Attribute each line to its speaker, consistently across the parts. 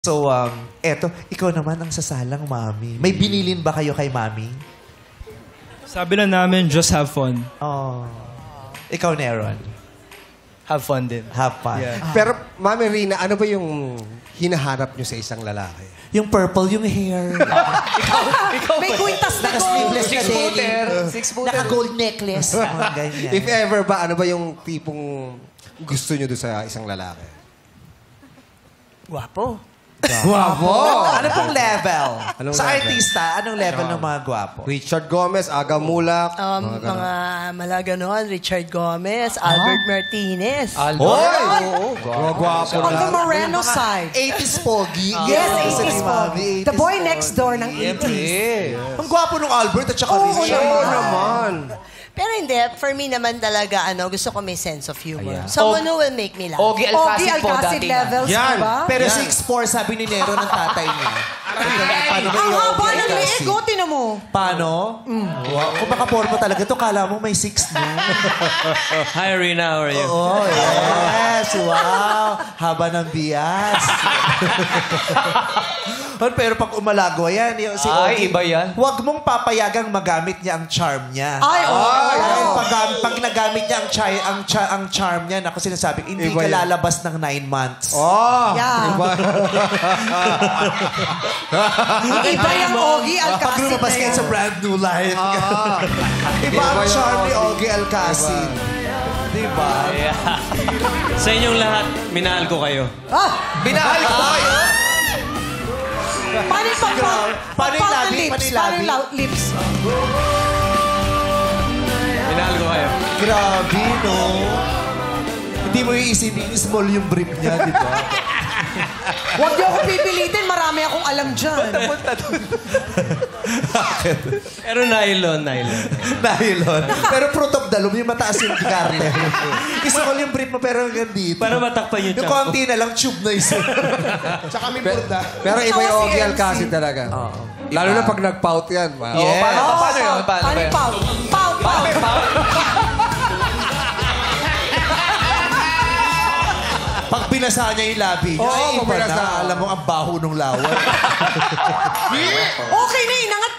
Speaker 1: So, eto, ikaw naman ang sasalang mami. May binilin ba kayo kay mami?
Speaker 2: Sabi na namin, just have fun.
Speaker 1: Oh. Ikaw, Neron.
Speaker 2: Have fun din.
Speaker 1: Have fun.
Speaker 2: Yeah.
Speaker 3: Pero, Mami Rina, ano ba yung hinahanap nyo sa isang lalaki?
Speaker 1: Yung purple, yung hair.
Speaker 4: May kwintas na
Speaker 1: Naka-sleeveless na
Speaker 4: Six-footer.
Speaker 1: denim.
Speaker 4: Six-footer.
Speaker 1: Naka-gold necklace. Mga ganyan.
Speaker 3: If ever ba, ano ba yung tipong gusto nyo doon sa isang lalaki?
Speaker 4: Guwapo.
Speaker 3: Guwapo!
Speaker 1: Ano pong level?
Speaker 3: Anong
Speaker 1: sa
Speaker 3: level?
Speaker 1: artista, anong level ng mga gwapo?
Speaker 3: Richard Gomez, Aga Mulak.
Speaker 4: Mga malaganon, Richard Gomez, Albert Martinez.
Speaker 3: Hoy! Guwapo
Speaker 5: On the
Speaker 3: na.
Speaker 5: Moreno side.
Speaker 1: 80s pogi.
Speaker 5: Yes,
Speaker 1: Gusto
Speaker 5: 80s
Speaker 1: ni Mami, 80s
Speaker 5: The boy next door ng 80s.
Speaker 1: Ang gwapo ng Albert at saka Richard.
Speaker 3: Oo naman.
Speaker 4: Pero hindi, for me naman talaga, gusto ko may sense of humor. Someone who will make me laugh.
Speaker 5: Ogie Alcacid levels,
Speaker 3: Yan.
Speaker 5: diba?
Speaker 1: Pero 6'4", sabi ni Nero ng tatay niya. Paano ba
Speaker 5: Ang
Speaker 1: yung
Speaker 5: haba
Speaker 1: Ogie
Speaker 5: ng liig,
Speaker 1: Alcacid?
Speaker 5: oh, tinan mo.
Speaker 1: Paano? Wow. Kung makaporma talaga ito, kala mo may 6 na.
Speaker 2: Hi, Rina. How are you?
Speaker 1: Oh, yes. Wow. Haba ng bias. Pero pag umalagwa yan, yung si Ogie,
Speaker 2: iba yan.
Speaker 1: huwag mong papayagang magamit niya ang charm niya.
Speaker 5: Ay,
Speaker 1: Dahil pag nagamit niya ang charm niya, ako sinasabi, hindi
Speaker 3: Iba
Speaker 1: ka
Speaker 3: yan.
Speaker 1: lalabas ng 9 months.
Speaker 3: Oh!
Speaker 5: Yeah.
Speaker 3: Diba?
Speaker 5: Iba yung Ogie
Speaker 1: Pag
Speaker 5: Alcacid
Speaker 1: lumabas
Speaker 5: na
Speaker 1: kayo
Speaker 5: yan.
Speaker 1: sa brand new life. Iba ang
Speaker 3: Iba yung
Speaker 1: charm ni
Speaker 3: Ogie.
Speaker 1: Ogie Alcacid. Diba?
Speaker 2: Sa inyong lahat, minahal ko kayo.
Speaker 1: Binahal ko kayo.
Speaker 5: Paano yung
Speaker 1: Paano yung labi?
Speaker 5: lips?
Speaker 1: Paano yung
Speaker 5: Paano
Speaker 1: labi?
Speaker 5: yung lips?
Speaker 2: Minahal ko kayo.
Speaker 1: Grabe, no? Hindi mo iisipin, small yung brief niya, di ba?
Speaker 5: Huwag niyo ako pipilitin. Marami akong alam dyan.
Speaker 2: Pero nylon.
Speaker 1: Nylon. Pero fruit of the loom, yung mataas yung garner. Small yung brief mo, pero hanggang dito.
Speaker 2: Para matakpan yung
Speaker 1: Yung
Speaker 2: tiyan ko.
Speaker 1: konti na lang, tube na isa.
Speaker 3: Tsaka may burda. Pero iba yung
Speaker 5: Ikaw si
Speaker 3: Ogie
Speaker 5: MC.
Speaker 3: Alcacid talaga. Lalo na pag nag-pout yan.
Speaker 1: Yes.
Speaker 2: Paano yun?
Speaker 5: Paano yung pout? Pout.
Speaker 1: Pag binasa niya yung labi niya,
Speaker 3: Oo,
Speaker 1: ay
Speaker 3: pag
Speaker 1: iba
Speaker 3: binasa.
Speaker 1: na. Alam mo, ang baho nung lawan.
Speaker 5: Okay na, inangat.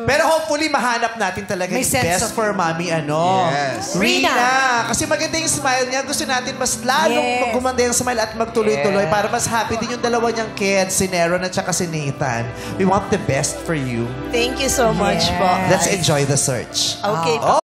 Speaker 1: Pero hopefully, mahanap natin talaga
Speaker 5: May
Speaker 1: yung
Speaker 5: sense
Speaker 1: best
Speaker 5: of-
Speaker 1: for mommy,
Speaker 3: Yes.
Speaker 1: Rina.
Speaker 5: Rina.
Speaker 1: Kasi maganda yung smile niya. Gusto natin mas lalong
Speaker 5: Yes.
Speaker 1: gumanda yung smile at magtuloy-tuloy para mas happy din yung dalawa niyang kids, si Neron at saka si Nathan. We want the best for you.
Speaker 4: Thank you so much po.
Speaker 1: Let's enjoy the search.
Speaker 4: Okay.
Speaker 1: Oh.